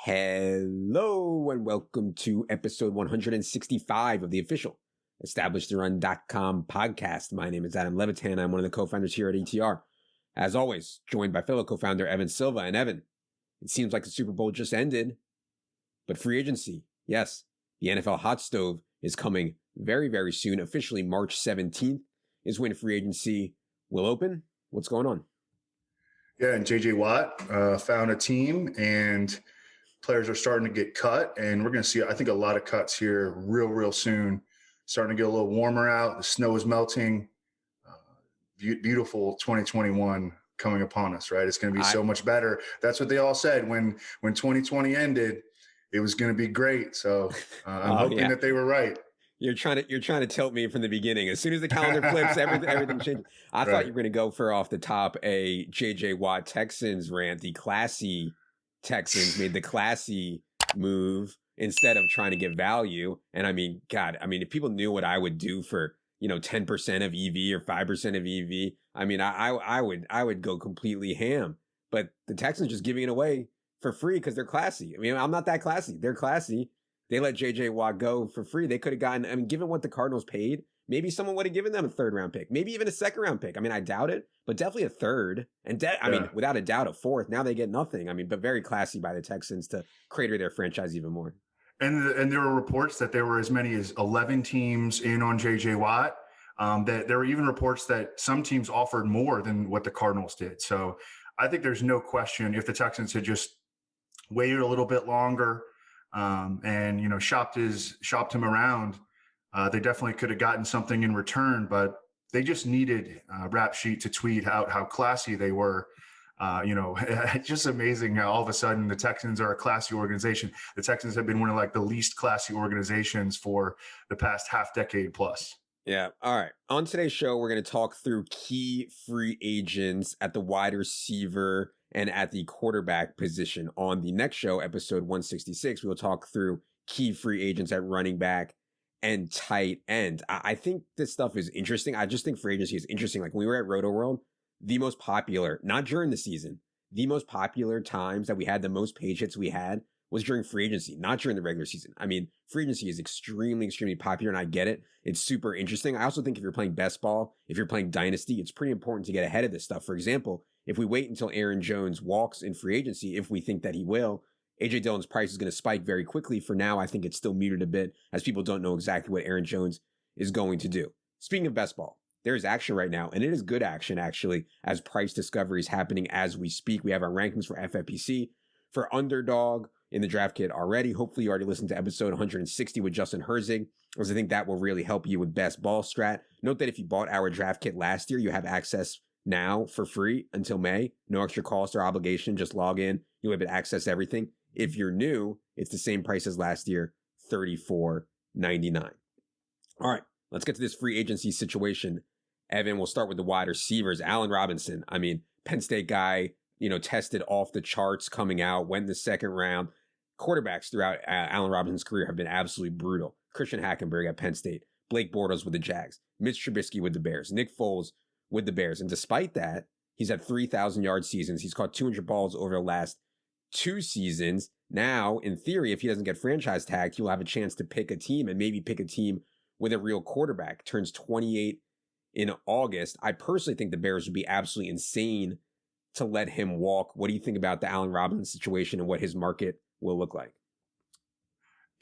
Hello and welcome to episode 165 of the official EstablishTheRun.com podcast. My name is Adam Levitan. I'm one of the co-founders here at ETR. As always, joined by fellow co-founder Evan Silva. And Evan, it seems like the Super Bowl just ended, but free agency, yes, the NFL hot stove is coming very, very soon. Officially March 17th is when free agency will open. What's going on? Yeah, and J.J. Watt found a team, and players are starting to get cut, and we're going to see, I think, a lot of cuts here real soon. Starting to get a little warmer out. The snow is melting. Beautiful 2021 coming upon us, right? It's going to be so much better. That's what they all said when 2020 ended. It was going to be great. So I'm hoping that they were right. You're trying to tilt me from the beginning. As soon as the calendar flips, everything changes. I thought you were going to go for off the top a J.J. Watt Texans rant. The classy Texans made the classy move instead of trying to get value. And I mean, God, if people knew what I would do for 10% of EV or 5% of EV, I would go completely ham. But the Texans just giving it away for free because they're classy. I'm not that classy. They're classy. They let J.J. Watt go for free. They could have gotten, given what the Cardinals paid, maybe someone would have given them a third-round pick, maybe even a second-round pick. I doubt it, but definitely a third. And without a doubt, a fourth. Now they get nothing. But very classy by the Texans to crater their franchise even more. And there were reports that there were as many as 11 teams in on J.J. Watt. That there were even reports that some teams offered more than what the Cardinals did. So I think there's no question if the Texans had just waited a little bit longer, and shopped him around, they definitely could have gotten something in return, but they just needed Rap Sheet to tweet out how classy they were. It's just amazing how all of a sudden the Texans are a classy organization. The Texans have been one of the least classy organizations for the past half decade plus. Yeah. All right. On today's show, we're going to talk through key free agents at the wide receiver and at the quarterback position. On the next show, episode 166, we will talk through key free agents at running back and tight end. I think this stuff is interesting. I just think free agency is interesting. Like when we were at Roto World, the most popular, not during the season, the most popular times that we had the most page hits we had was during free agency, not during the regular season. Free agency is extremely popular, and I get it. It's super interesting. I also think if you're playing best ball, if you're playing dynasty, it's pretty important to get ahead of this stuff. For example, if we wait until Aaron Jones walks in free agency, if we think that he will, A.J. Dillon's price is going to spike very quickly. For now, I think it's still muted a bit as people don't know exactly what Aaron Jones is going to do. Speaking of best ball, there is action right now, and it is good action, actually, as price discovery is happening as we speak. We have our rankings for FFPC, for Underdog in the draft kit already. Hopefully you already listened to episode 160 with Justin Herzig, because I think that will really help you with best ball strat. Note that if you bought our draft kit last year, you have access now for free until May. No extra cost or obligation. Just log in. You'll be able to access everything. If you're new, it's the same price as last year, $34.99. All right, let's get to this free agency situation. Evan, we'll start with the wide receivers. Allen Robinson, Penn State guy, tested off the charts coming out, went in the second round. Quarterbacks throughout Allen Robinson's career have been absolutely brutal. Christian Hackenberg at Penn State, Blake Bortles with the Jags, Mitch Trubisky with the Bears, Nick Foles with the Bears. And despite that, he's had 3,000-yard seasons. He's caught 200 balls over the last 2 seasons. Now, in theory, if he doesn't get franchise tagged, he'll have a chance to pick a team and maybe pick a team with a real quarterback. Turns 28 in August. I personally think the Bears would be absolutely insane to let him walk. What do you think about the Allen Robinson situation and what his market will look like?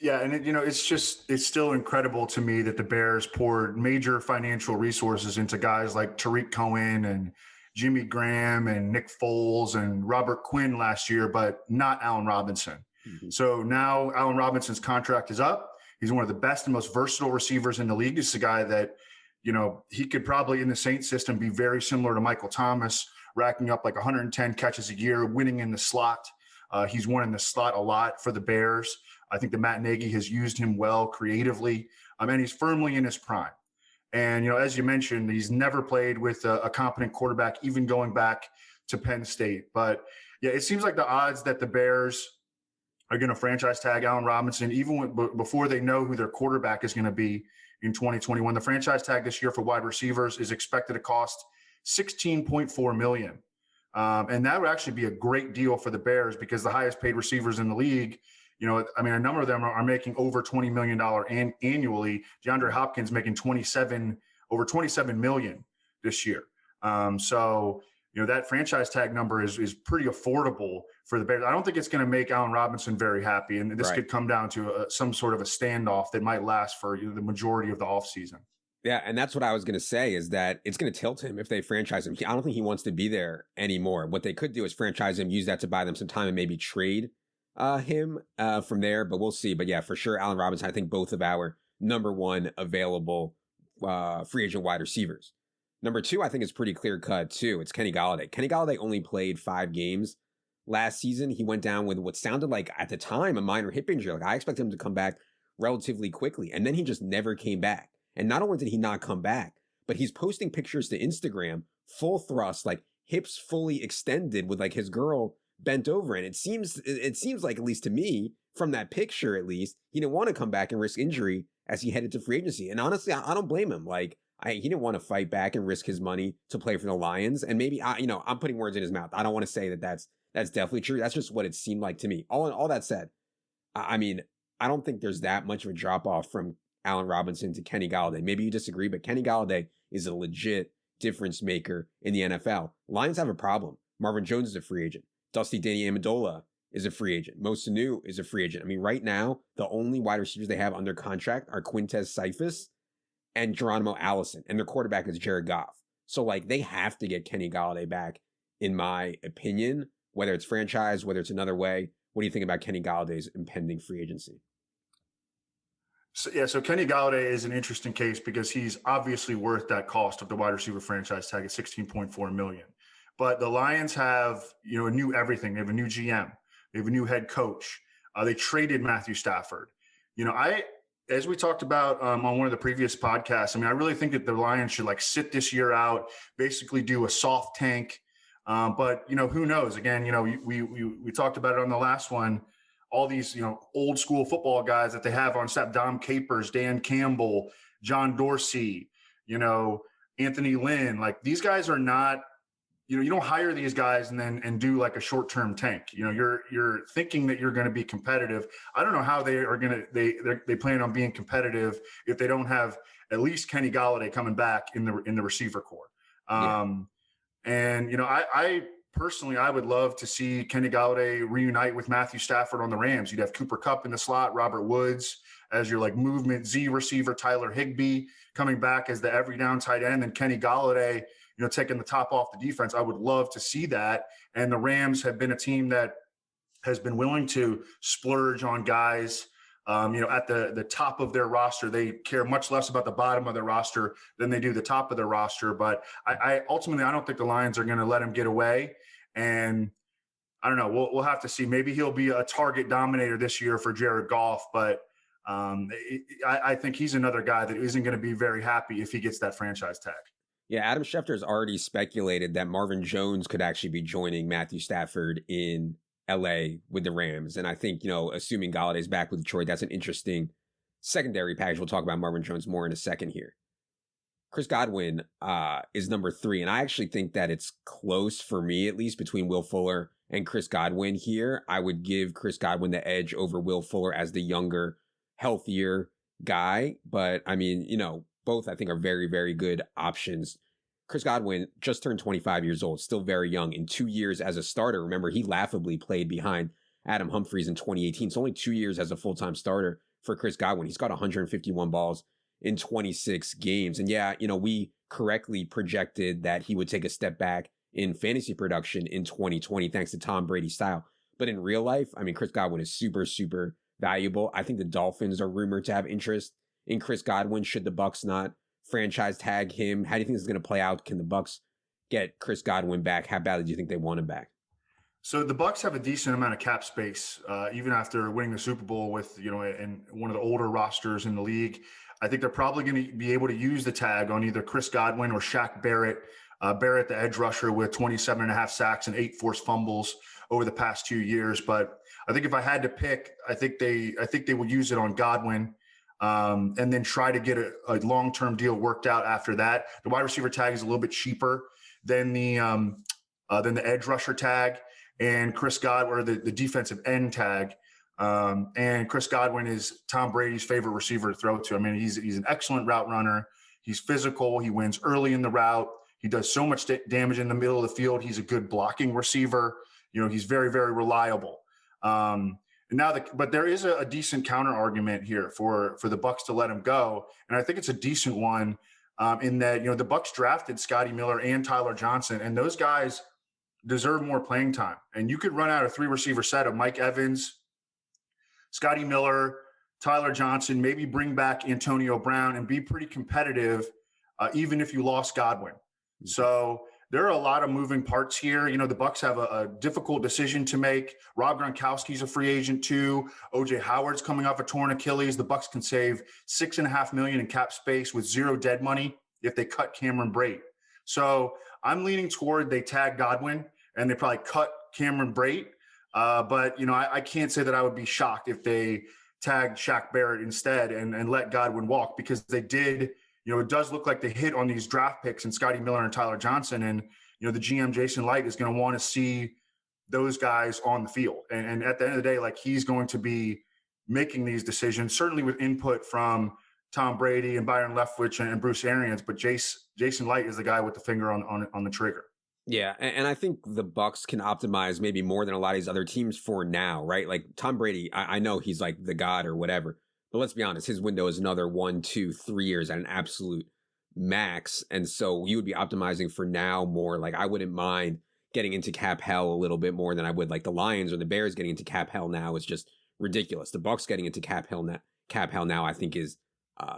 Yeah, and it's still incredible to me that the Bears poured major financial resources into guys like Tariq Cohen and Jimmy Graham and Nick Foles and Robert Quinn last year, but not Allen Robinson. Mm-hmm. So now Allen Robinson's contract is up. He's one of the best and most versatile receivers in the league. This is a guy that, he could probably in the Saints system be very similar to Michael Thomas, racking up 110 catches a year, winning in the slot. He's won in the slot a lot for the Bears. I think that Matt Nagy has used him well creatively. And he's firmly in his prime. And, as you mentioned, he's never played with a competent quarterback, even going back to Penn State. But, yeah, it seems like the odds that the Bears are going to franchise tag Allen Robinson, even before they know who their quarterback is going to be in 2021. The franchise tag this year for wide receivers is expected to cost $16.4 million. And that would actually be a great deal for the Bears because the highest paid receivers in the league, I mean, a number of them are making over $20 million annually. DeAndre Hopkins making over 27 million this year. So, that franchise tag number is pretty affordable for the Bears. I don't think it's going to make Allen Robinson very happy. And this could come down to some sort of a standoff that might last for the majority of the offseason. Yeah, and that's what I was going to say is that it's going to tilt him if they franchise him. I don't think he wants to be there anymore. What they could do is franchise him, use that to buy them some time and maybe trade him from there, but we'll see. But yeah, for sure, Allen Robinson, I think both of our number one available free agent wide receivers. Number two, I think is pretty clear cut too. It's Kenny Golladay. Kenny Golladay only played 5 games last season. He went down with what sounded like at the time a minor hip injury. Like I expected him to come back relatively quickly, and then he just never came back. And not only did he not come back, but he's posting pictures to Instagram, full thrust, like hips fully extended with like his girl bent over. And it seems like, at least to me, from that picture at least, he didn't want to come back and risk injury as he headed to free agency. And honestly, I don't blame him. Like he didn't want to fight back and risk his money to play for the Lions. And maybe I'm putting words in his mouth. I don't want to say that that's definitely true. That's just what it seemed like to me. All that said, I mean, I don't think there's that much of a drop off from Allen Robinson to Kenny Golladay. Maybe you disagree, but Kenny Golladay is a legit difference maker in the NFL. Lions have a problem. Marvin Jones is a free agent. Dusty Danny Amendola is a free agent. Mo Sanu is a free agent. I mean, right now, the only wide receivers they have under contract are Quintez Cephas and Geronimo Allison, and their quarterback is Jared Goff. So, like, they have to get Kenny Golladay back, in my opinion, whether it's franchise, whether it's another way. What do you think about Kenny Galladay's impending free agency? So Kenny Golladay is an interesting case because he's obviously worth that cost of the wide receiver franchise tag at $16.4 million. But the Lions have, a new everything. They have a new GM. They have a new head coach. They traded Matthew Stafford. As we talked about on one of the previous podcasts, I mean, I really think that the Lions should sit this year out, basically do a soft tank. But who knows? Again, we talked about it on the last one. All these, old school football guys that they have on staff, Dom Capers, Dan Campbell, John Dorsey, Anthony Lynn, like these guys are not, you don't hire these guys and do like a short-term tank. You're thinking that you're going to be competitive. I don't know how they are going to, they plan on being competitive if they don't have at least Kenny Golladay coming back in the receiver core. And, I personally, I would love to see Kenny Golladay reunite with Matthew Stafford on the Rams. You'd have Cooper Kupp in the slot, Robert Woods as your movement Z receiver, Tyler Higbee coming back as the every down tight end, and Kenny Golladay, taking the top off the defense. I would love to see that. And the Rams have been a team that has been willing to splurge on guys, at the top of their roster. They care much less about the bottom of their roster than they do the top of their roster. But I ultimately, I don't think the Lions are going to let him get away. And I don't know. We'll have to see. Maybe he'll be a target dominator this year for Jared Goff. But I think he's another guy that isn't going to be very happy if he gets that franchise tag. Yeah, Adam Schefter has already speculated that Marvin Jones could actually be joining Matthew Stafford in LA with the Rams. And I think, assuming Galladay's back with Detroit, that's an interesting secondary package. We'll talk about Marvin Jones more in a second here. Chris Godwin is number 3. And I actually think that it's close for me, at least between Will Fuller and Chris Godwin here. I would give Chris Godwin the edge over Will Fuller as the younger, healthier guy. But I mean, both I think are very, very good options. Chris Godwin just turned 25 years old, still very young. In 2 years as a starter, remember, he laughably played behind Adam Humphries in 2018. So only 2 years as a full-time starter for Chris Godwin. He's got 151 balls in 26 games. And yeah, we correctly projected that he would take a step back in fantasy production in 2020, thanks to Tom Brady's style. But in real life, I mean, Chris Godwin is super, super valuable. I think the Dolphins are rumored to have interest in Chris Godwin should the Bucs not franchise tag him. How do you think this is going to play out? Can the Bucs get Chris Godwin back? How badly do you think they want him back? So the Bucs have a decent amount of cap space, even after winning the Super Bowl with, and one of the older rosters in the league. I think they're probably going to be able to use the tag on either Chris Godwin or Shaq Barrett. Barrett, the edge rusher, with 27.5 sacks and 8 forced fumbles over the past 2 years. But I think if I had to pick, I think they would use it on Godwin. And then try to get a long-term deal worked out after that. The wide receiver tag is a little bit cheaper than the then the edge rusher tag, and Chris Godwin, or the defensive end tag. And Chris Godwin is Tom Brady's favorite receiver to throw to. I mean, he's an excellent route runner. He's physical. He wins early in the route. He does so much damage in the middle of the field. He's a good blocking receiver. He's very, very reliable. But there is a decent counter argument here for the Bucs to let him go, and I think it's a decent one in that the Bucs drafted Scotty Miller and Tyler Johnson, and those guys deserve more playing time. And you could run out a 3-receiver set of Mike Evans, Scotty Miller, Tyler Johnson, maybe bring back Antonio Brown and be pretty competitive, even if you lost Godwin. Mm-hmm. So there are a lot of moving parts here. The Bucs have a difficult decision to make. Rob Gronkowski's a free agent too. OJ Howard's coming off a torn Achilles. The Bucs can save $6.5 million in cap space with zero dead money if they cut Cameron Brate. So I'm leaning toward they tag Godwin and they probably cut Cameron Brate. But I can't say that I would be shocked if they tagged Shaq Barrett instead and let Godwin walk, because they did. It does look like they hit on these draft picks and Scotty Miller and Tyler Johnson. And, the GM, Jason Light, is going to want to see those guys on the field. And at the end of the day, he's going to be making these decisions, certainly with input from Tom Brady and Byron Leftwich and Bruce Arians. But Jason Light is the guy with the finger on the trigger. Yeah, and I think the Bucs can optimize maybe more than a lot of these other teams for now, right? Like Tom Brady, I know he's like the god or whatever. But let's be honest, his window is another 1, 2, 3 years at an absolute max. And so you would be optimizing for now more. Like I wouldn't mind getting into cap hell a little bit more than I would like the Lions or the Bears getting into cap hell now is just ridiculous. The Bucs getting into cap hell now, I think is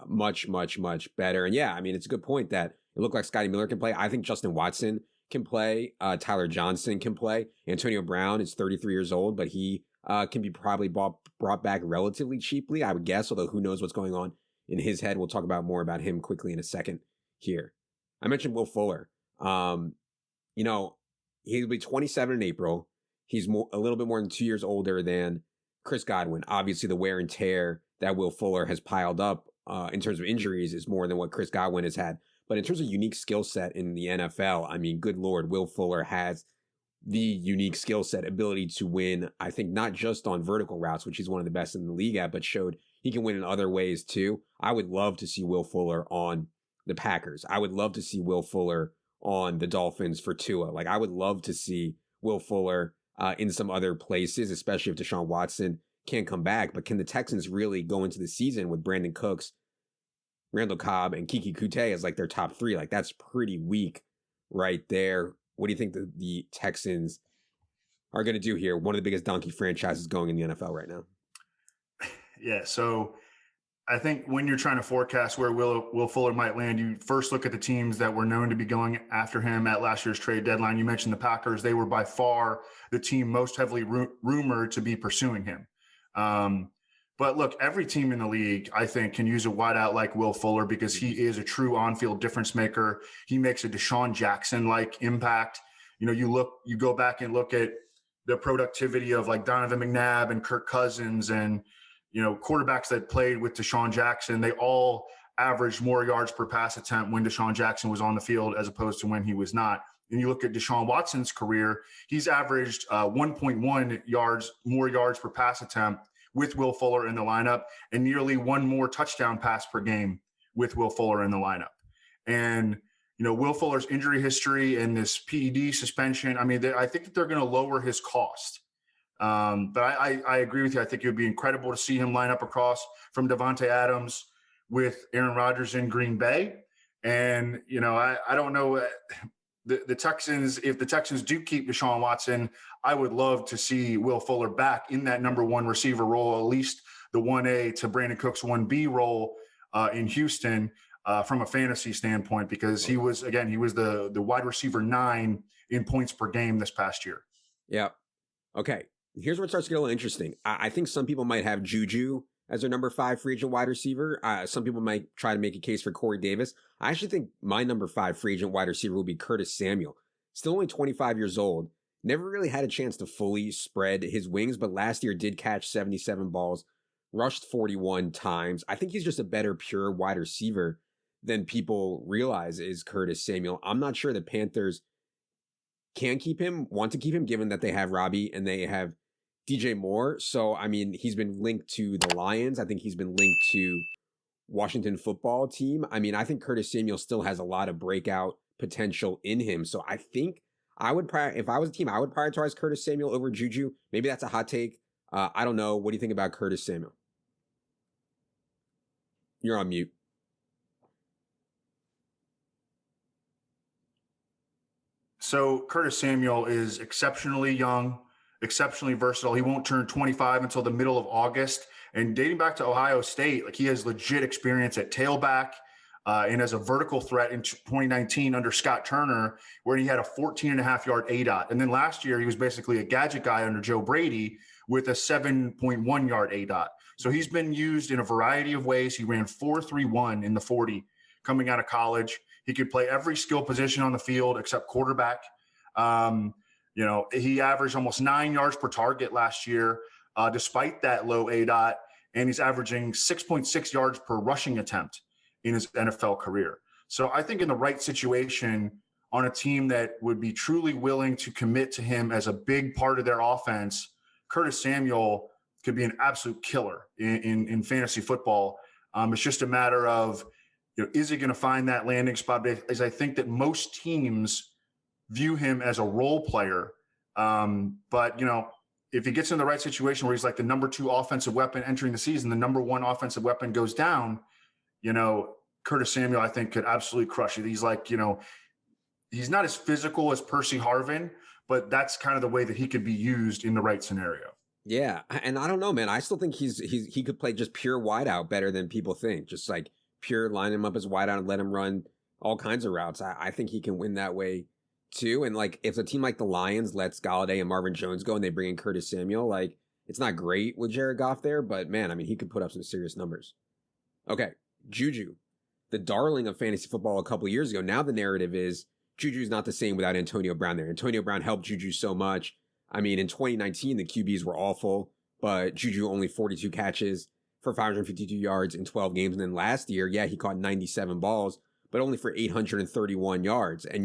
much, much, much better. And yeah, I mean, it's a good point that it looked like Scotty Miller can play. I think Justin Watson can play. Tyler Johnson can play. Antonio Brown is 33 years old, but he can be probably brought back relatively cheaply, I would guess, although who knows what's going on in his head. We'll talk about more about him quickly in a second here. I mentioned Will Fuller. He'll be 27 in April. He's a little bit more than 2 years older than Chris Godwin. Obviously, the wear and tear that Will Fuller has piled up in terms of injuries is more than what Chris Godwin has had. But in terms of unique skill set in the NFL, I mean, good Lord, Will Fuller has the unique skill set, ability to win, I think, not just on vertical routes, which he's one of the best in the league at, but showed he can win in other ways too. I would love to see Will Fuller on the Packers. I would love to see Will Fuller on the Dolphins for Tua. Like, I would love to see Will Fuller in some other places, especially if Deshaun Watson can't come back. But can the Texans really go into the season with Brandon Cooks, Randall Cobb, and Kiki Kute as like their top three? Like, that's pretty weak right there. What do you think the Texans are going to do here? One of the biggest donkey franchises going in the NFL right now. Yeah, so I think when you're trying to forecast where Will Fuller might land, you first look at the teams that were known to be going after him at last year's trade deadline. You mentioned the Packers. They were by far the team most heavily rumored to be pursuing him. But look, every team in the league, I think, can use a wideout like Will Fuller because he is a true on-field difference maker. He makes a Deshaun Jackson-like impact. You go back and look at the productivity of like Donovan McNabb and Kirk Cousins and, quarterbacks that played with Deshaun Jackson. They all averaged more yards per pass attempt when Deshaun Jackson was on the field as opposed to when he was not. And you look at Deshaun Watson's career, he's averaged 1.1 more yards per pass attempt with Will Fuller in the lineup and nearly one more touchdown pass per game with Will Fuller in the lineup. And, Will Fuller's injury history and this PED suspension, I mean, I think that they're going to lower his cost. But I agree with you. I think it would be incredible to see him line up across from Davante Adams with Aaron Rodgers in Green Bay. And, I don't know the Texans, if the Texans do keep Deshaun Watson, I would love to see Will Fuller back in that number one receiver role, at least the 1A to Brandon Cook's 1B role in Houston from a fantasy standpoint, because he was the wide receiver 9 in points per game this past year. Yeah. Okay. Here's where it starts to get a little interesting. I think some people might have Juju as their number 5 free agent wide receiver. Some people might try to make a case for Corey Davis. I actually think my number 5 free agent wide receiver will be Curtis Samuel. Still only 25 years old. Never really had a chance to fully spread his wings, but last year did catch 77 balls, rushed 41 times. I think he's just a better pure wide receiver than people realize is Curtis Samuel. I'm not sure the Panthers can keep him, want to keep him, given that they have Robbie and they have DJ Moore. So, I mean, he's been linked to the Lions. I think he's been linked to Washington football team. I mean, I think Curtis Samuel still has a lot of breakout potential in him. So I think if I was a team, I would prioritize Curtis Samuel over Juju. Maybe that's a hot take. I don't know. What do you think about Curtis Samuel? You're on mute. So Curtis Samuel is exceptionally young, exceptionally versatile. He won't turn 25 until the middle of August. And dating back to Ohio State, like he has legit experience at tailback and as a vertical threat in 2019 under Scott Turner, where he had a 14.5-yard ADOT. And then last year, he was basically a gadget guy under Joe Brady with a 7.1-yard ADOT. So he's been used in a variety of ways. He ran 4.31 in the 40 coming out of college. He could play every skill position on the field except quarterback. He averaged almost 9 yards per target last year, despite that low ADOT, and he's averaging 6.6 yards per rushing attempt in his NFL career. So I think in the right situation on a team that would be truly willing to commit to him as a big part of their offense, Curtis Samuel could be an absolute killer in fantasy football. It's just a matter of, is he going to find that landing spot? As I think that most teams view him as a role player. But if he gets in the right situation where he's like the number 2 offensive weapon entering the season, the number 1 offensive weapon goes down, Curtis Samuel, I think, could absolutely crush it. He's like, he's not as physical as Percy Harvin, but that's kind of the way that he could be used in the right scenario. Yeah. And I don't know, man. I still think he could play just pure wideout better than people think. Just like pure line him up as wideout and let him run all kinds of routes. I think he can win that way too. And like, if a team like the Lions lets Golladay and Marvin Jones go and they bring in Curtis Samuel, like, it's not great with Jared Goff there, but man, I mean, he could put up some serious numbers. Okay. Juju, the darling of fantasy football a couple years ago. Now the narrative is Juju's not the same without Antonio Brown there. Antonio Brown helped Juju so much. I mean, in 2019, the QBs were awful, but Juju only 42 catches for 552 yards in 12 games. And then last year, yeah, he caught 97 balls, but only for 831 yards. And,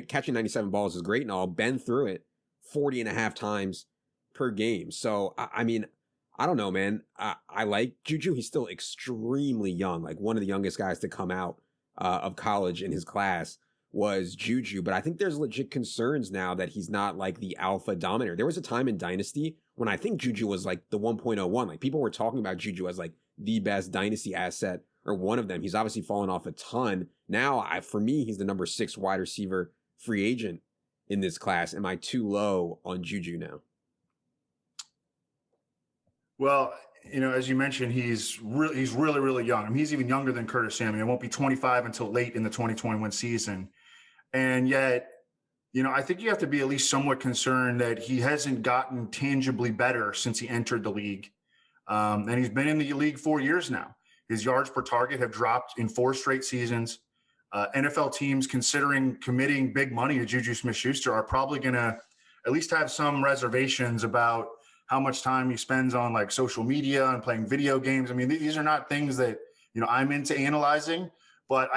catching 97 balls is great and all. Ben threw it 40.5 times per game. So, I mean, I don't know, man. I like Juju. He's still extremely young, like one of the youngest guys to come out of college in his class was Juju. But I think there's legit concerns now that he's not like the alpha dominator. There was a time in Dynasty when I think Juju was like the 1.01. Like people were talking about Juju as like the best Dynasty asset or one of them. He's obviously fallen off a ton. Now, for me, he's the number 6 wide receiver free agent in this class. Am I too low on Juju now? Well, as you mentioned, he's really, really young. I mean, he's even younger than Curtis Samuel. He won't be 25 until late in the 2021 season. And yet, I think you have to be at least somewhat concerned that he hasn't gotten tangibly better since he entered the league. And he's been in the league 4 years now. His yards per target have dropped in 4 straight seasons. NFL teams considering committing big money to Juju Smith-Schuster are probably going to at least have some reservations about how much time he spends on like social media and playing video games. I mean, these are not things that, I'm into analyzing, but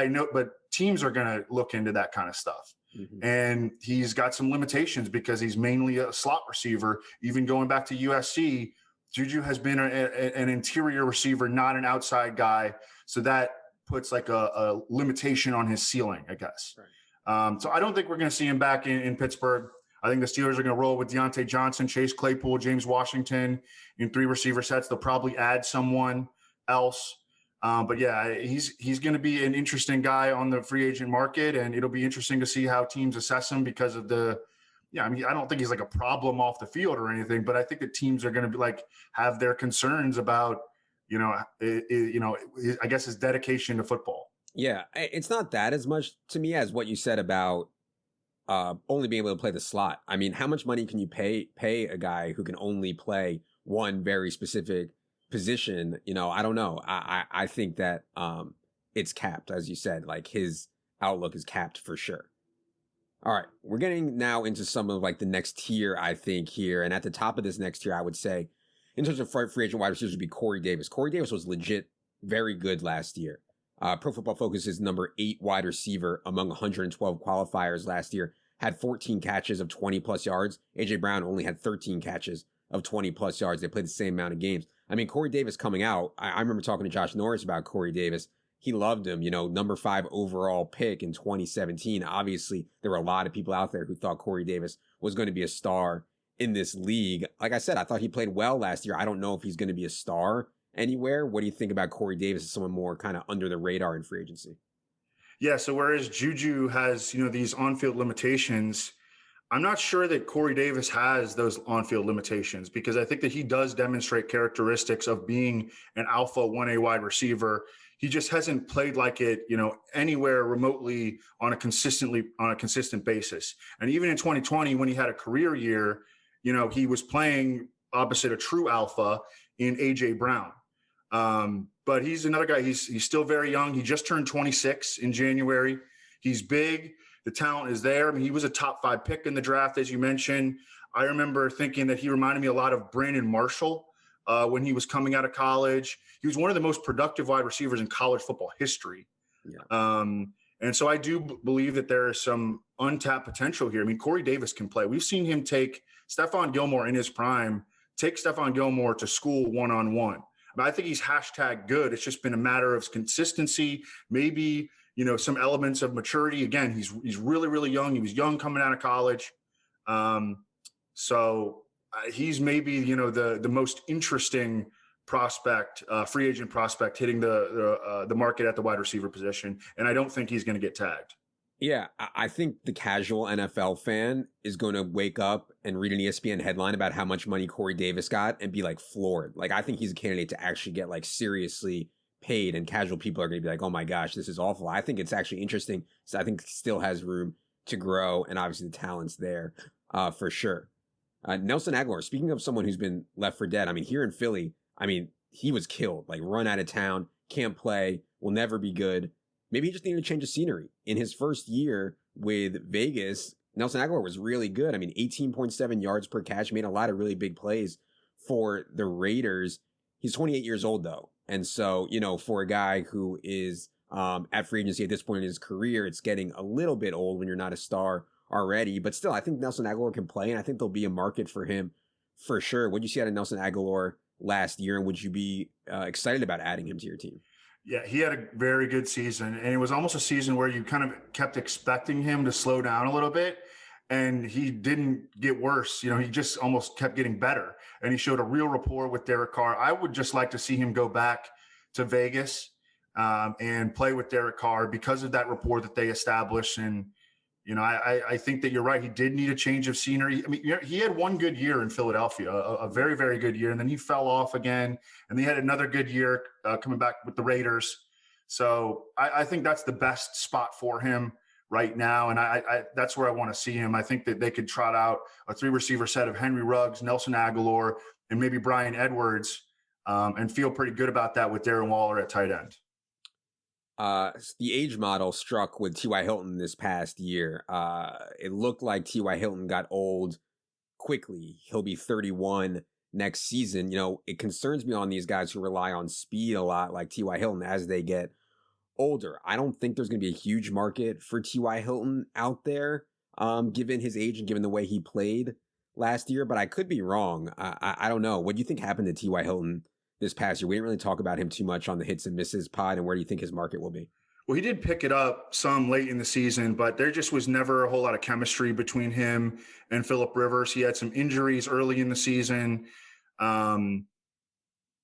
teams are going to look into that kind of stuff. Mm-hmm. And he's got some limitations because he's mainly a slot receiver. Even going back to USC, Juju has been an interior receiver, not an outside guy. So that puts like a limitation on his ceiling, I guess. Right. So I don't think we're going to see him back in Pittsburgh. I think the Steelers are going to roll with Deontay Johnson, Chase Claypool, James Washington in 3 receiver sets. They'll probably add someone else. But yeah, he's going to be an interesting guy on the free agent market, and it'll be interesting to see how teams assess him because of I don't think he's like a problem off the field or anything, but I think that teams are going to be like have their concerns about, I guess his dedication to football. Yeah, it's not that as much to me as what you said about only being able to play the slot. I mean, how much money can you pay a guy who can only play one very specific position? I don't know. I think that it's capped, as you said. Like his outlook is capped for sure. All right, we're getting now into some of like the next tier, I think, here. And at the top of this next tier, I would say, in terms of free agent wide receivers, would be Corey Davis. Corey Davis was legit very good last year. Pro Football Focus is number 8 wide receiver among 112 qualifiers last year. had 14 catches of 20 plus yards. AJ Brown only had 13 catches of 20 plus yards. They played the same amount of games. I mean, Corey Davis coming out, I remember talking to Josh Norris about Corey Davis. He loved him, number 5 overall pick in 2017. Obviously, there were a lot of people out there who thought Corey Davis was going to be a star in this league. Like I said, I thought he played well last year. I don't know if he's going to be a star anywhere. What do you think about Corey Davis as someone more kind of under the radar in free agency? Yeah, so whereas Juju has, these on-field limitations, I'm not sure that Corey Davis has those on-field limitations, because I think that he does demonstrate characteristics of being an alpha 1A wide receiver. He just hasn't played like it, anywhere remotely on a consistent basis. And even in 2020, when he had a career year, he was playing opposite a true alpha in AJ Brown. But he's another guy. He's still very young. He just turned 26 in January. He's big. The talent is there. I mean, he was a top 5 pick in the draft, as you mentioned. I remember thinking that he reminded me a lot of Brandon Marshall when he was coming out of college. He was one of the most productive wide receivers in college football history. Yeah. And so I do believe that there is some untapped potential here. I mean, Corey Davis can play. We've seen him take Stephon Gilmore in his prime, take Stephon Gilmore to school one-on-one. But I think he's hashtag good. It's just been a matter of consistency, maybe, some elements of maturity. Again, he's really, really young. He was young coming out of college. So he's maybe, the most interesting prospect, free agent prospect hitting the market at the wide receiver position. And I don't think he's going to get tagged. Yeah, I think the casual NFL fan is going to wake up and read an ESPN headline about how much money Corey Davis got and be like floored. Like, I think he's a candidate to actually get like seriously paid, and casual people are going to be like, oh my gosh, this is awful. I think it's actually interesting. So I think he still has room to grow, and obviously the talent's there for sure. Nelson Aguilar, speaking of someone who's been left for dead, I mean, here in Philly, he was killed, like run out of town, can't play, will never be good. Maybe he just needed a change of scenery. In his first year with Vegas, Nelson Aguilar was really good. 18.7 yards per catch, made a lot of really big plays for the Raiders. He's 28 years old, though. And so, for a guy who is at free agency at this point in his career, it's getting a little bit old when you're not a star already. But still, I think Nelson Aguilar can play, and I think there'll be a market for him for sure. What did you see out of Nelson Aguilar last year, and would you be excited about adding him to your team? Yeah, he had a very good season, and it was almost a season where you kind of kept expecting him to slow down a little bit, and he didn't get worse. He just almost kept getting better, and he showed a real rapport with Derek Carr. I would just like to see him go back to Vegas and play with Derek Carr because of that rapport that they established. And, I think that you're right. He did need a change of scenery. He had one good year in Philadelphia, a very, very good year. And then he fell off again. And they had another good year coming back with the Raiders. So I think that's the best spot for him right now. And I that's where I want to see him. I think that they could trot out a 3-receiver set of Henry Ruggs, Nelson Aguilar, and maybe Brian Edwards and feel pretty good about that with Darren Waller at tight end. The age model struck with T.Y. Hilton this past year. It looked like T.Y. Hilton got old quickly. He'll be 31 next season. It concerns me on these guys who rely on speed a lot, like T.Y. Hilton, as they get older. I don't think there's going to be a huge market for T.Y. Hilton out there, given his age and given the way he played last year, but I could be wrong. I don't know. What do you think happened to T.Y. Hilton this past year? We didn't really talk about him too much on the Hits and Misses pod, and where do you think his market will be? Well, he did pick it up some late in the season, but there just was never a whole lot of chemistry between him and Phillip Rivers. He had some injuries early in the season.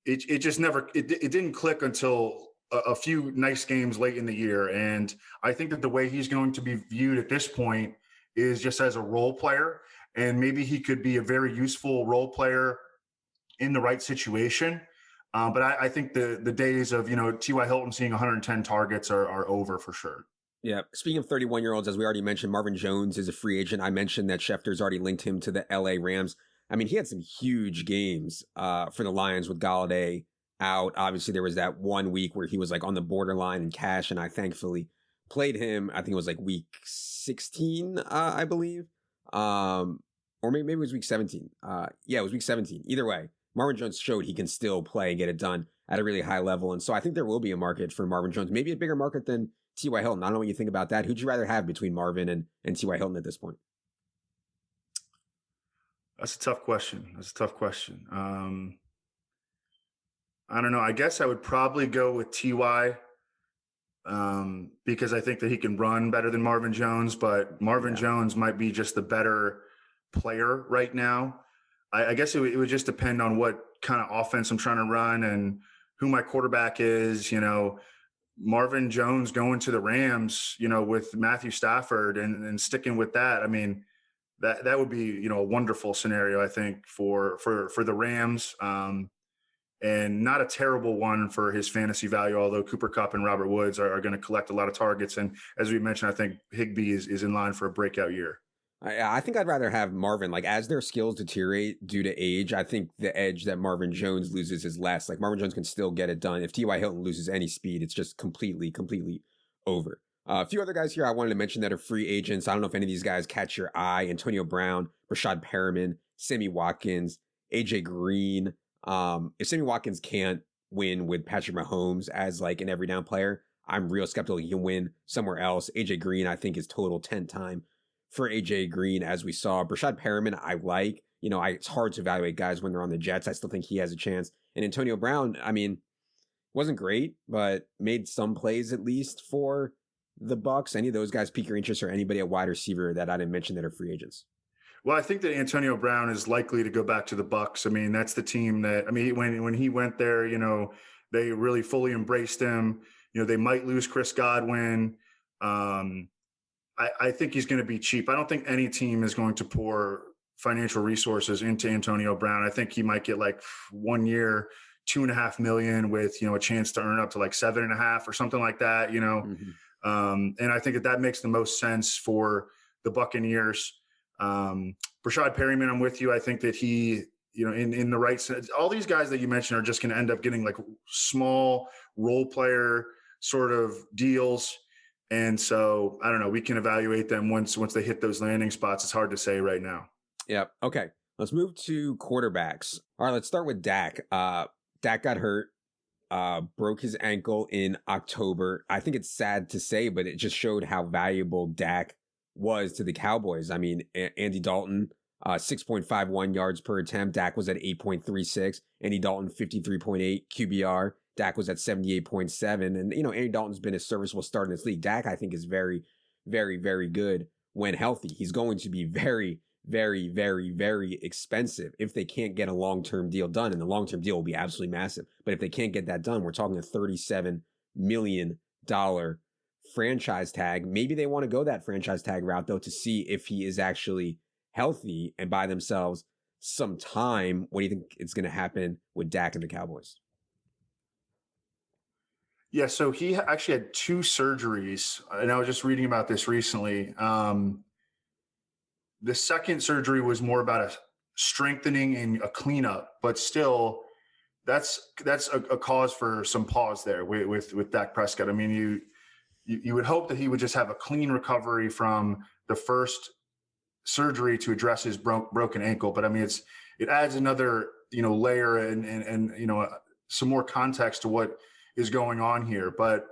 It just never – it didn't click until a few nice games late in the year. And I think that the way he's going to be viewed at this point is just as a role player, and maybe he could be a very useful role player in the right situation. But I think the days of, T.Y. Hilton seeing 110 targets are over for sure. Yeah. Speaking of 31-year-olds, as we already mentioned, Marvin Jones is a free agent. I mentioned that Schefter's already linked him to the LA Rams. He had some huge games for the Lions with Golladay out. Obviously, there was that 1 week where he was like on the borderline in cash, and I thankfully played him. I think it was like week 16, I believe. Or maybe it was week 17. Yeah, it was week 17. Either way, Marvin Jones showed he can still play and get it done at a really high level. And so I think there will be a market for Marvin Jones, maybe a bigger market than T.Y. Hilton. I don't know what you think about that. Who'd you rather have between Marvin and T.Y. Hilton at this point? That's a tough question. I don't know. I guess I would probably go with Ty, because I think that he can run better than Marvin Jones, but Marvin Yeah. Jones might be just the better player right now. I guess it would just depend on what kind of offense I'm trying to run and who my quarterback is. Marvin Jones going to the Rams, with Matthew Stafford and sticking with that. I mean, that would be, a wonderful scenario, I think, for the Rams. And not a terrible one for his fantasy value, although Cooper Kupp and Robert Woods are going to collect a lot of targets. And as we mentioned, I think Higbee is in line for a breakout year. I think I'd rather have Marvin, like, as their skills deteriorate due to age. I think the edge that Marvin Jones loses is less. Like, Marvin Jones can still get it done. If T.Y. Hilton loses any speed, it's just completely over. A few other guys here I wanted to mention that are free agents. I don't know if any of these guys catch your eye. Antonio Brown, Rashad Perriman, Sammy Watkins, AJ Green. If Sammy Watkins can't win with Patrick Mahomes as like an every down player, I'm real skeptical he can win somewhere else. AJ Green, I think, is total 10 time for AJ Green, as we saw. Rashad Perriman, I like. It's hard to evaluate guys when they're on the Jets. I still think he has a chance. And Antonio Brown, I mean, wasn't great, but made some plays at least for the Bucs. Any of those guys pique your interest, or anybody at wide receiver that I didn't mention that are free agents? Well, I think that Antonio Brown is likely to go back to the Bucs. I mean, that's the team that, I mean, when he went there, they really fully embraced him. They might lose Chris Godwin. I think he's going to be cheap. I don't think any team is going to pour financial resources into Antonio Brown. I think he might get like 1 year, $2.5 million with, a chance to earn up to like 7.5 or something like that, And I think that makes the most sense for the Buccaneers. Rashad Perriman, I'm with you. I think that he, in the right sense, all these guys that you mentioned are just going to end up getting like small role player sort of deals. And so I don't know, we can evaluate them once they hit those landing spots. It's hard to say right now. Yep. Okay. Let's move to quarterbacks. All right, let's start with Dak. Dak got hurt, broke his ankle in October. I think it's sad to say, but it just showed how valuable Dak was to the Cowboys. I mean, Andy Dalton, 6.51 yards per attempt. Dak was at 8.36. Andy Dalton, 53.8 QBR. Dak was at 78.7. And, Andy Dalton's been a serviceable start in this league. Dak, I think, is very, very, very good when healthy. He's going to be very, very, very, very expensive if they can't get a long-term deal done. And the long-term deal will be absolutely massive. But if they can't get that done, we're talking a $37 million franchise tag. Maybe they want to go that franchise tag route, though, to see if he is actually healthy and buy themselves some time. What do you think is going to happen with Dak and the Cowboys? Yeah, so he actually had 2 surgeries, and I was just reading about this recently. The second surgery was more about a strengthening and a cleanup, but still, that's a cause for some pause there with Dak Prescott. I mean, you would hope that he would just have a clean recovery from the first surgery to address his broken ankle, but I mean, it adds another layer and some more context to what is going on here. But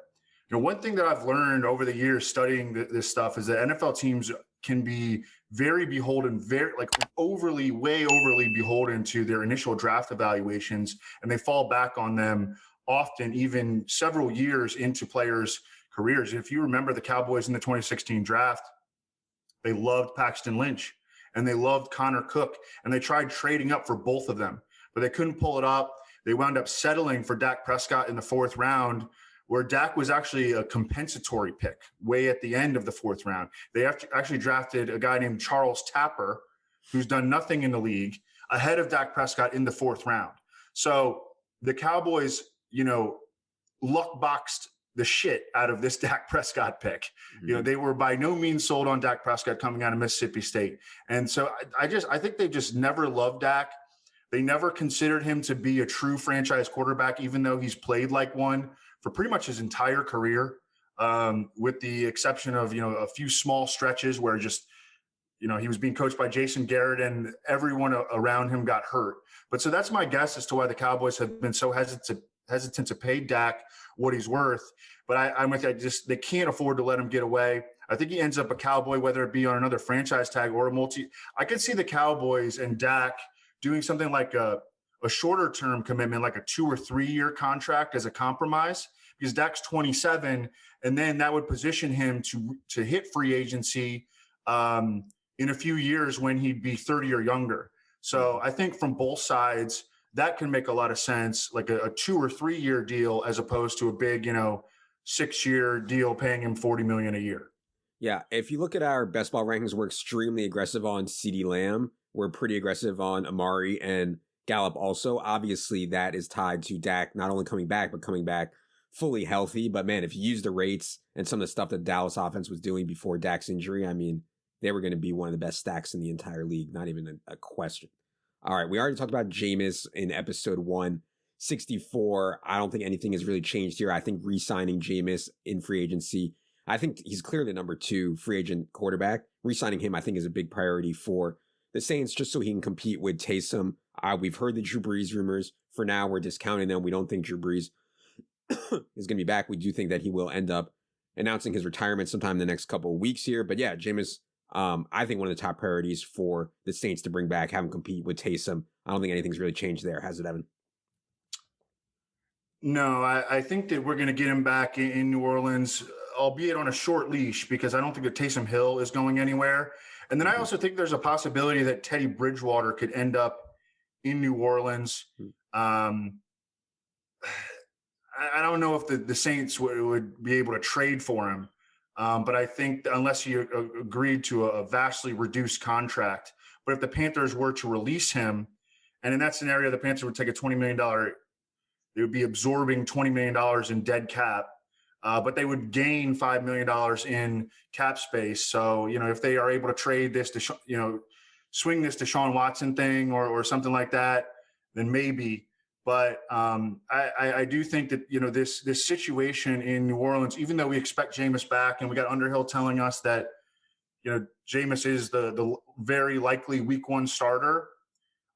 one thing that I've learned over the years studying this stuff is that NFL teams can be very beholden, way overly beholden to their initial draft evaluations, and they fall back on them often, even several years into players' careers. If you remember the Cowboys in the 2016 draft, they loved Paxton Lynch and they loved Connor Cook, and they tried trading up for both of them, but they couldn't pull it up. They wound up settling for Dak Prescott in the 4th round, where Dak was actually a compensatory pick way at the end of the 4th round. They actually drafted a guy named Charles Tapper, who's done nothing in the league, ahead of Dak Prescott in the 4th round. So the Cowboys, luck boxed the shit out of this Dak Prescott pick. Mm-hmm. They were by no means sold on Dak Prescott coming out of Mississippi State. And so I think they've just never loved Dak. They never considered him to be a true franchise quarterback, even though he's played like one for pretty much his entire career, with the exception of, a few small stretches where just, he was being coached by Jason Garrett and everyone around him got hurt. But so that's my guess as to why the Cowboys have been so hesitant to pay Dak what he's worth. But I'm with you. They can't afford to let him get away. I think he ends up a Cowboy, whether it be on another franchise tag or a multi. I could see the Cowboys and Dak doing something like a shorter term commitment, like a 2 or 3 year contract as a compromise, because Dak's 27, and then that would position him to hit free agency in a few years when he'd be 30 or younger. So I think from both sides, that can make a lot of sense, like a 2 or 3 year deal as opposed to a big, 6-year deal paying him $40 million a year. Yeah, if you look at our best ball rankings, we're extremely aggressive on CeeDee Lamb. We're pretty aggressive on Amari and Gallup also. Obviously, that is tied to Dak not only coming back, but coming back fully healthy. But man, if you use the rates and some of the stuff that Dallas offense was doing before Dak's injury, I mean, they were going to be one of the best stacks in the entire league. Not even a question. All right, we already talked about Jameis in episode 164. I don't think anything has really changed here. I think re-signing Jameis in free agency, I think he's clearly number 2 free agent quarterback. Re-signing him, I think, is a big priority for the Saints, just so he can compete with Taysom. We've heard the Drew Brees rumors. For now, we're discounting them. We don't think Drew Brees is going to be back. We do think that he will end up announcing his retirement sometime in the next couple of weeks here. But yeah, Jameis, I think one of the top priorities for the Saints to bring back, have him compete with Taysom. I don't think anything's really changed there, has it, Evan? No, I think that we're going to get him back in New Orleans, albeit on a short leash, because I don't think that Taysom Hill is going anywhere. And then I also think there's a possibility that Teddy Bridgewater could end up in New Orleans. I don't know if the Saints would be able to trade for him. But I think unless he agreed to a vastly reduced contract, but if the Panthers were to release him, and in that scenario, the Panthers would take a $20 million, they would be absorbing $20 million in dead cap, but they would gain $5 million in cap space. So, if they are able to trade this to, swing this Deshaun Watson thing or something like that, then maybe. But I do think that, this situation in New Orleans, even though we expect Jameis back and we got Underhill telling us that, Jameis is the very likely week 1 starter,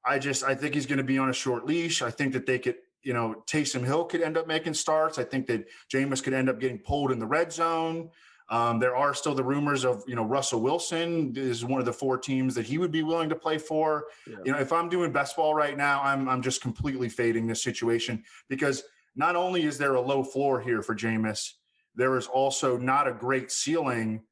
I think he's going to be on a short leash. I think that they could, Taysom Hill could end up making starts. I think that Jameis could end up getting pulled in the red zone. There are still the rumors of, Russell Wilson is one of the 4 teams that he would be willing to play for. Yeah. If I'm doing best ball right now, I'm just completely fading this situation, because not only is there a low floor here for Jameis, there is also not a great ceiling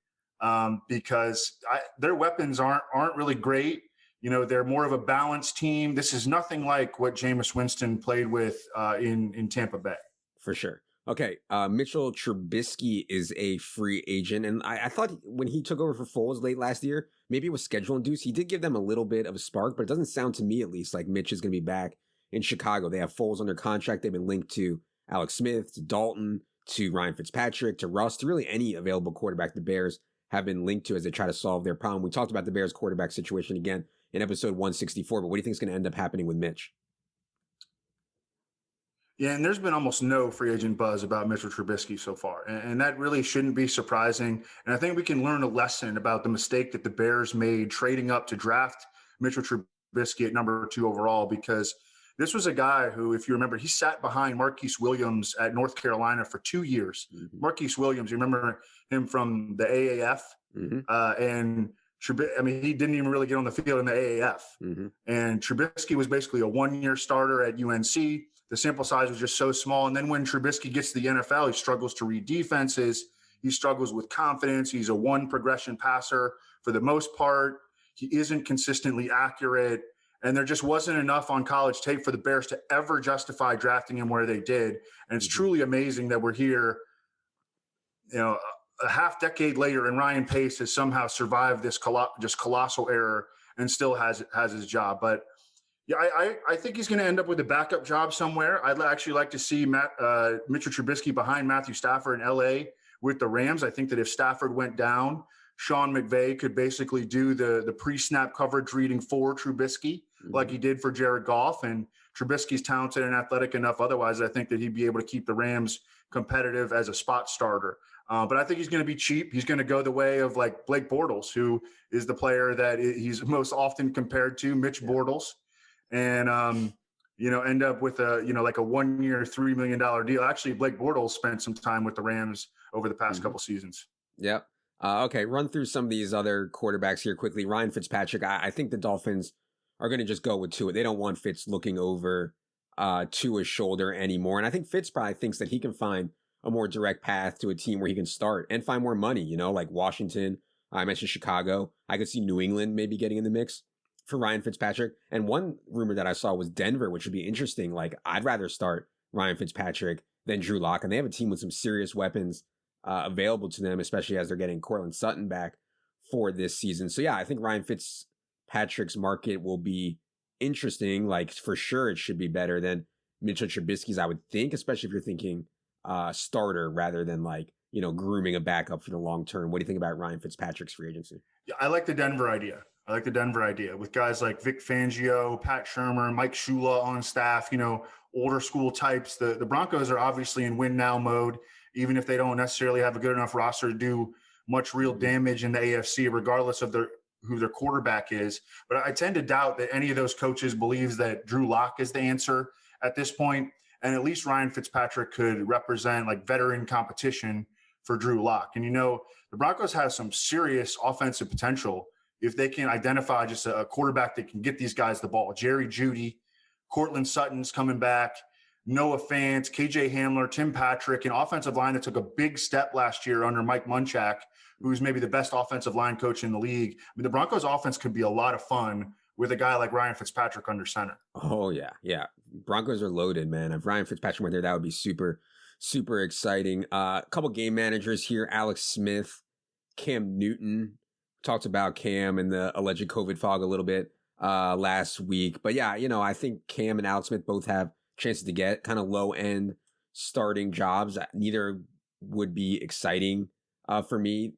because their weapons aren't really great. They're more of a balanced team. This is nothing like what Jameis Winston played with in Tampa Bay. For sure. Okay, Mitchell Trubisky is a free agent, and I thought when he took over for Foles late last year, maybe it was schedule induced. He did give them a little bit of a spark, but it doesn't sound to me, at least, like Mitch is going to be back in Chicago. They have Foles under contract. They've been linked to Alex Smith, to Dalton, to Ryan Fitzpatrick, to Russ, to really any available quarterback the Bears have been linked to as they try to solve their problem. We talked about the Bears quarterback situation again in episode 164, but what do you think is going to end up happening with Mitch? Yeah, and there's been almost no free agent buzz about Mitchell Trubisky so far, and that really shouldn't be surprising. And I think we can learn a lesson about the mistake that the Bears made trading up to draft Mitchell Trubisky at number 2 overall, because this was a guy who, if you remember, he sat behind Marquise Williams at North Carolina for 2 years. Mm-hmm. Marquise Williams, you remember him from the AAF, and he didn't even really get on the field in the AAF. Mm-hmm. And Trubisky was basically a 1-year starter at UNC. The sample size was just so small. And then when Trubisky gets to the NFL, he struggles to read defenses. He struggles with confidence. He's a 1 progression passer for the most part. He isn't consistently accurate. And there just wasn't enough on college tape for the Bears to ever justify drafting him where they did. And it's truly amazing that we're here, a half decade later, and Ryan Pace has somehow survived this just colossal error and still has his job. But yeah, I think he's going to end up with a backup job somewhere. I'd actually like to see Mitchell Trubisky behind Matthew Stafford in LA with the Rams. I think that if Stafford went down, Sean McVay could basically do the pre-snap coverage reading for Trubisky, like he did for Jared Goff. And Trubisky's talented and athletic enough otherwise, I think that he'd be able to keep the Rams competitive as a spot starter. But I think he's going to be cheap. He's going to go the way of like Blake Bortles, who is the player that he's most often compared to, Mitch Bortles. And, end up with a 1-year, $3 million deal. Actually, Blake Bortles spent some time with the Rams over the past couple seasons. Yep. Okay, run through some of these other quarterbacks here quickly. Ryan Fitzpatrick, I think the Dolphins are going to just go with Tua. They don't want Fitz looking over Tua's shoulder anymore. And I think Fitz probably thinks that he can find a more direct path to a team where he can start and find more money, like Washington. I mentioned Chicago. I could see New England maybe getting in the mix for Ryan Fitzpatrick. And one rumor that I saw was Denver, which would be interesting. Like, I'd rather start Ryan Fitzpatrick than Drew Lock. And they have a team with some serious weapons available to them, especially as they're getting Cortland Sutton back for this season. So yeah, I think Ryan Fitzpatrick's market will be interesting. Like, for sure, it should be better than Mitchell Trubisky's, I would think, especially if you're thinking starter rather than grooming a backup for the long term. What do you think about Ryan Fitzpatrick's free agency? Yeah, I like the Denver idea. With guys like Vic Fangio, Pat Shurmur, Mike Shula on staff, older school types. The Broncos are obviously in win now mode, even if they don't necessarily have a good enough roster to do much real damage in the AFC, regardless of who their quarterback is. But I tend to doubt that any of those coaches believes that Drew Lock is the answer at this point. And at least Ryan Fitzpatrick could represent like veteran competition for Drew Lock. And, the Broncos have some serious offensive potential if they can identify just a quarterback that can get these guys the ball. Jerry Jeudy, Cortland Sutton's coming back, Noah Fant, KJ Hamler, Tim Patrick, an offensive line that took a big step last year under Mike Munchak, who's maybe the best offensive line coach in the league. I mean, the Broncos offense could be a lot of fun with a guy like Ryan Fitzpatrick under center. Oh, yeah. Yeah. Broncos are loaded, man. If Ryan Fitzpatrick went there, that would be super, super exciting. A couple game managers here. Alex Smith, Cam Newton. Talked about Cam and the alleged COVID fog a little bit last week. But yeah, I think Cam and Alex Smith both have chances to get kind of low-end starting jobs. Neither would be exciting for me.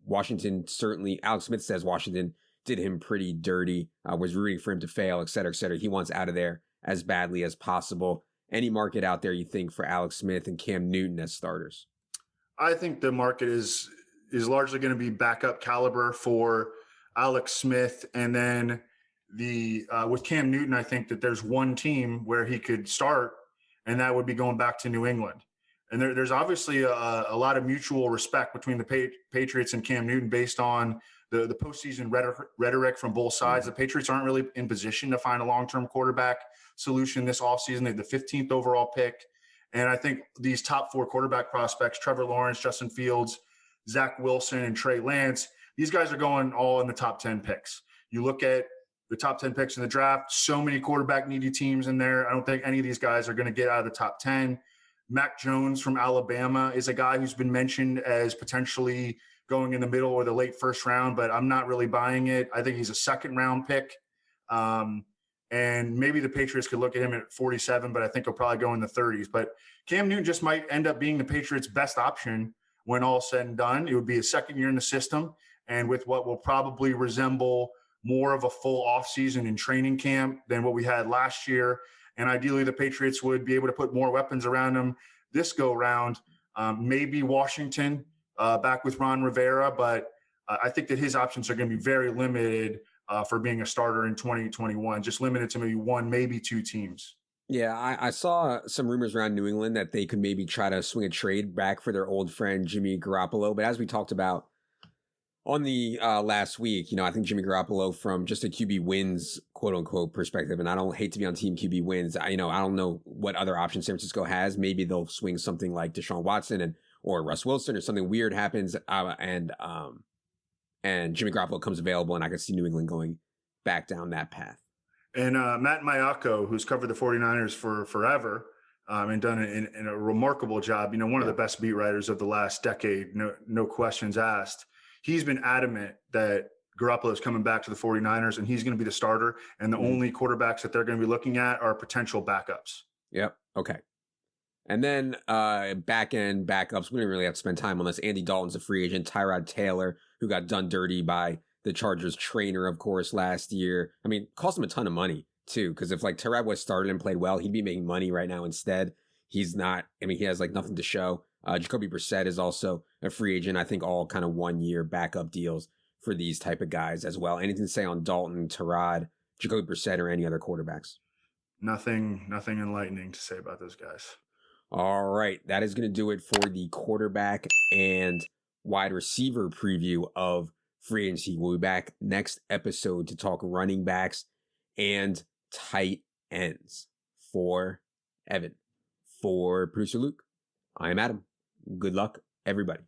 Washington certainly, Alex Smith says Washington did him pretty dirty, was rooting for him to fail, et cetera, et cetera. He wants out of there as badly as possible. Any market out there you think for Alex Smith and Cam Newton as starters? I think the market is largely going to be backup caliber for Alex Smith. And then with Cam Newton, I think that there's one team where he could start, and that would be going back to New England. And there's obviously a lot of mutual respect between the Patriots and Cam Newton based on the postseason rhetoric from both sides. The Patriots aren't really in position to find a long-term quarterback solution this offseason. They have the 15th overall pick. And I think these top four quarterback prospects, Trevor Lawrence, Justin Fields, Zach Wilson, and Trey Lance, these guys are going all in the top 10 picks. You look at the top 10 picks in the draft, so many quarterback needy teams in there. I don't think any of these guys are going to get out of the top 10. Mac Jones from Alabama is a guy who's been mentioned as potentially going in the middle or the late first round, but I'm not really buying it. I think he's a second round pick. And maybe the Patriots could look at him at 47, but I think he'll probably go in the 30s. But Cam Newton just might end up being the Patriots' best option when all said and done. It would be a second year in the system, and with what will probably resemble more of a full offseason in training camp than what we had last year. And ideally, the Patriots would be able to put more weapons around him this go round. Maybe Washington back with Ron Rivera, but I think that his options are going to be very limited for being a starter in 2021, just limited to maybe one, maybe two teams. Yeah, I saw some rumors around New England that they could maybe try to swing a trade back for their old friend Jimmy Garoppolo. But as we talked about on the last week, I think Jimmy Garoppolo, from just a QB wins, quote unquote, perspective, and I don't hate to be on team QB wins. I don't know what other options San Francisco has. Maybe they'll swing something like Deshaun Watson or Russ Wilson, or something weird happens, and Jimmy Garoppolo comes available, and I can see New England going back down that path. And Matt Mayako, who's covered the 49ers for forever and done it in a remarkable job, one of the best beat writers of the last decade, no questions asked. He's been adamant that Garoppolo is coming back to the 49ers and he's going to be the starter. And the only quarterbacks that they're going to be looking at are potential backups. Yep. Okay. And then back-end backups, we didn't really have to spend time on this. Andy Dalton's a free agent. Tyrod Taylor, who got done dirty by the Chargers trainer, of course, last year. I mean, cost him a ton of money, too, because if Tyrod was started and played well, he'd be making money right now instead. He's not. I mean, he has nothing to show. Jacoby Brissett is also a free agent. I think all kind of 1 year backup deals for these type of guys as well. Anything to say on Dalton, Tyrod, Jacoby Brissett, or any other quarterbacks? Nothing enlightening to say about those guys. All right. That is going to do it for the quarterback and wide receiver preview of free agency. We'll be back next episode to talk running backs and tight ends. For Evan, for producer Luke, I am Adam. Good luck, everybody.